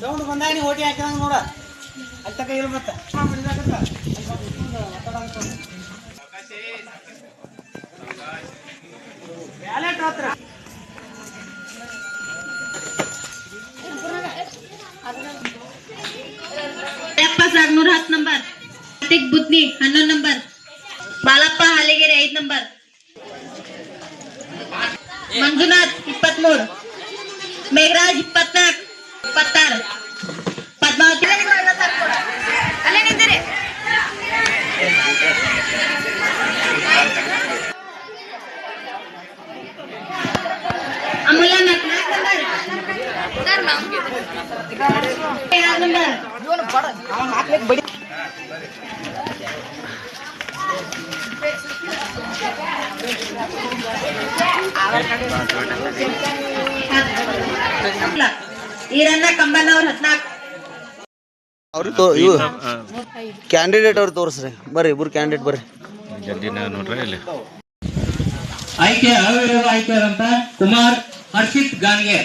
Sound ಬಂದಾಗ ನೀವು OT ಹಾಕಿದಂಗ ನೋಡ ಅಲ್ಲಿ ತಕ ಇಲ್ಲ ಮತ್ತೆ ಬ್ಯಾಲೆಟ್ ಹತ್ರ Sagnur 10 number, Karthik Butni 11 number, Balappa Haligere 5 number, Manjunath 23, Megharaj 24, 26, Padmavati ಅಲ್ಲೇ ನಿಂತಿರಿ. ಅಮೂಲ್ಯ 4 ನಂಬರ್, ಈರಣ್ಣ ಕಂಬನವ್ರ 14. ಅವ್ರು ಕ್ಯಾಂಡಿಡೇಟ್ ಅವ್ರು ತೋರಿಸ್ರಿ, ಬರ್ರಿ ಇಬ್ರು ಕ್ಯಾಂಡಿಡೇಟ್ ಬರ್ರಿ. ಆಯ್ಕೆ ಅವಿರೋಧ ಆಯ್ಕೆಯಾದಂತ ಕುಮಾರ್ ಹರ್ಷಿತ್ ಗಾನ್ಗೆ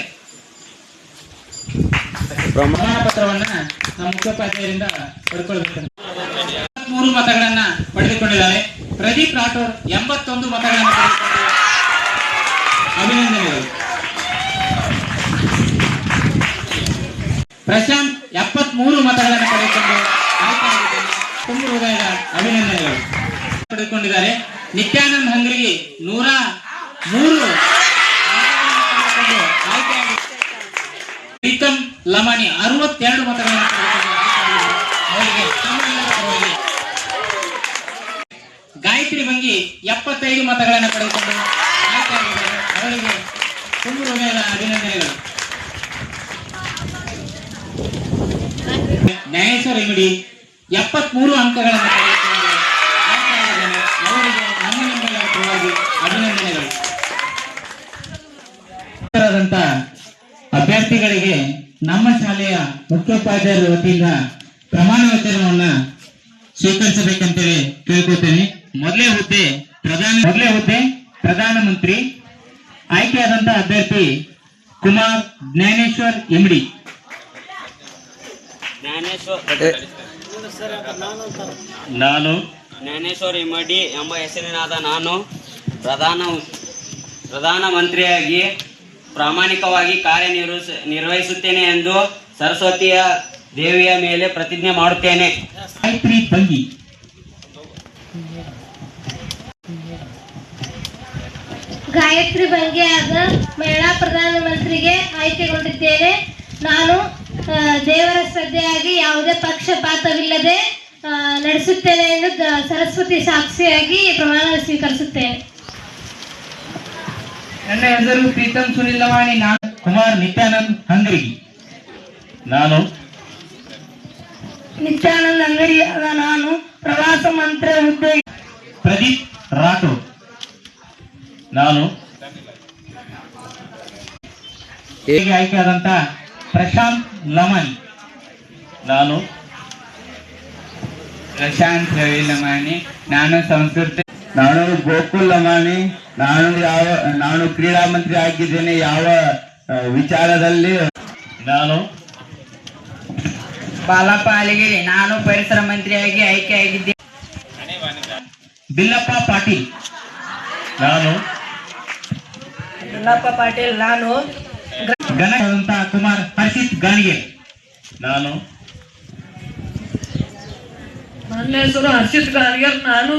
ಪ್ರಮಾಣ ಪತ್ರವನ್ನ ನಮ್ಮ ಮುಖ್ಯೋಪಾಧ್ಯಾಯರಿಂದ ಪಡ್ಕೊಳ್ಬೇಕು. 3 ಮತಗಳನ್ನ ಪಡೆದುಕೊಂಡಿದ್ದಾರೆ. ಪ್ರದೀಪ್ ರಾಠೋಡ್ 81 ಮತಗಳನ್ನು ಪಡೆದುಕೊಂಡಿದ್ದಾರೆ. ಅಭಿನಂದನೆಗಳು. ಪ್ರಶಾಂತ್ 73 ಮತಗಳನ್ನು ಪಡೆದುಕೊಂಡು ಆಯ್ಕೆಯಾಗಿದ್ದಾರೆ. ತುಂಬ ಹೃದಯದ ಅಭಿನಂದನೆಗಳು ಪಡೆದುಕೊಂಡಿದ್ದಾರೆ. ನಿತ್ಯಾನಂದ್ ಹಂಗ್ರಿಗೆ 103 ಆಯ್ಕೆಯಾಗಿದೆ. ಪ್ರೀತಮ್ ಲಮಾನಿ 62 ಮತಗಳನ್ನು ಅವರಿಗೆ ಗಾಯತ್ರಿ ಬಂಗಿ 75 ಮತಗಳನ್ನು ಪಡೆದುಕೊಂಡು ಆಯ್ಕೆಯಾಗಿದ್ದಾರೆ. ಅವರಿಗೆ ತುಂಬ ಹೃದಯದ ಅಭಿನಂದನೆಗಳು. ನ್ಯಾಯೇಶ್ವರ ಇಮಿಡಿ 73 ಅಂಕಗಳನ್ನು ಪಡೆದುಕೊಂಡು ಆಯ್ಕೆಯಾಗಿದ್ದಾರೆ. ಅವರಿಗೆ ನಮ್ಮ ನಿಮ್ಮೆಲ್ಲರ ಪರವಾಗಿ ಅಭಿನಂದನೆಗಳು. ಅಭ್ಯರ್ಥಿಗಳಿಗೆ ನಮ್ಮ ಶಾಲೆಯ ಮುಖ್ಯೋಪಾಧ್ಯಾಯರ ವತಿಯಿಂದ ಪ್ರಮಾಣ ವಚನವನ್ನ ಸ್ವೀಕರಿಸಬೇಕಂತೇಳಿ ಕೇಳ್ಕೊತೇನೆ. ಮೊದಲೇ ಹುದ್ದೆ ಪ್ರಧಾನಮಂತ್ರಿ. ಆಯ್ಕೆಯಾದಂತ ಅಭ್ಯರ್ಥಿ ಕುಮಾರ್ ಜ್ಞಾನೇಶ್ವರ್ ಇಮ್ಡಿ. ನಾನು ಜ್ಞಾನೇಶ್ವರ್ ಇಮ್ಮಡಿ ಎಂಬ ಹೆಸರಿನಾದ ನಾನು ಪ್ರಧಾನಮಂತ್ರಿಯಾಗಿ ಪ್ರಾಮಾಣಿಕವಾಗಿ ಕಾರ್ಯನಿರ್ವಹಿಸುತ್ತೇನೆ ಎಂದು ಸರಸ್ವತಿಯ ದೇವಿಯ ಮೇಲೆ ಪ್ರತಿಜ್ಞೆ ಮಾಡುತ್ತೇನೆ. ಗಾಯತ್ರಿ ಬಂಗಿ. ಗಾಯತ್ರಿ ಬಂಗಿಯಾದ ಮಹಿಳಾ ಪ್ರಧಾನಮಂತ್ರಿಗೆ ಆಯ್ಕೆಗೊಂಡಿದ್ದೇನೆ. ನಾನು ದೇವರ ಶ್ರದ್ಧೆಯಾಗಿ ಯಾವುದೇ ಪಕ್ಷಪಾತವಿಲ್ಲದೆ ನಡೆಸುತ್ತೇನೆ ಎಂದು ಸರಸ್ವತಿ ಸಾಕ್ಷಿಯಾಗಿ ಪ್ರಮಾಣ ಸ್ವೀಕರಿಸುತ್ತೇನೆ. ನನ್ನ ಹೆಸರು ಪ್ರೀತಮ್ ಸುನಿಲ್ ಲವಾಣಿ. ನಾನು ಕುಮಾರ್ ನಿತ್ಯಾನಂದ್ ಹಂಗರಿ. ನಾನು ನಿತ್ಯಾನಂದ್ ಅಂಗಡಿ. ನಾನು ಪ್ರವಾಸ ಮಂತ್ರಿ ಹುದ್ದೆ. ಪ್ರದೀಪ್ ರಾಠೋಡ್. ನಾನು ಹೇಗೆ ಆಯ್ಕೆಯಾದಂತ ಪ್ರಶಾಂತ್ ಲಮಾನಿ. ನಾನು ಪ್ರಶಾಂತ್ ರವಿ ಲಮಾನಿ. ನಾನು ಸಂಸ್ಕೃತಿ. ನಾನು ಗೋಕುಲ್ ಲಮಾನಿ. ನಾನು ಕ್ರೀಡಾ ಮಂತ್ರಿ ಆಗಿದ್ದೇನೆ. ಯಾವ ವಿಚಾರದಲ್ಲಿ? ನಾನು ಬಾಲಪ್ಪ ಹಾಲಿಗೆರೆ. ನಾನು ಪರಿಸರ ಮಂತ್ರಿಯಾಗಿ ಆಯ್ಕೆಯಾಗಿದ್ದೇನೆ. ಬಿಲ್ಲಪ್ಪ ಪಾಟೀಲ್. ನಾನು ನಾನು ಗಣಕ ಕುಮಾರ್ ಹರ್ಷಿತ್ ಗಾನ್ಗೆ. ನಾನು ನನ್ನ ಹೆಸರು ಹರ್ಷಿತ್ ಗಾನ್ಗೆ. ನಾನು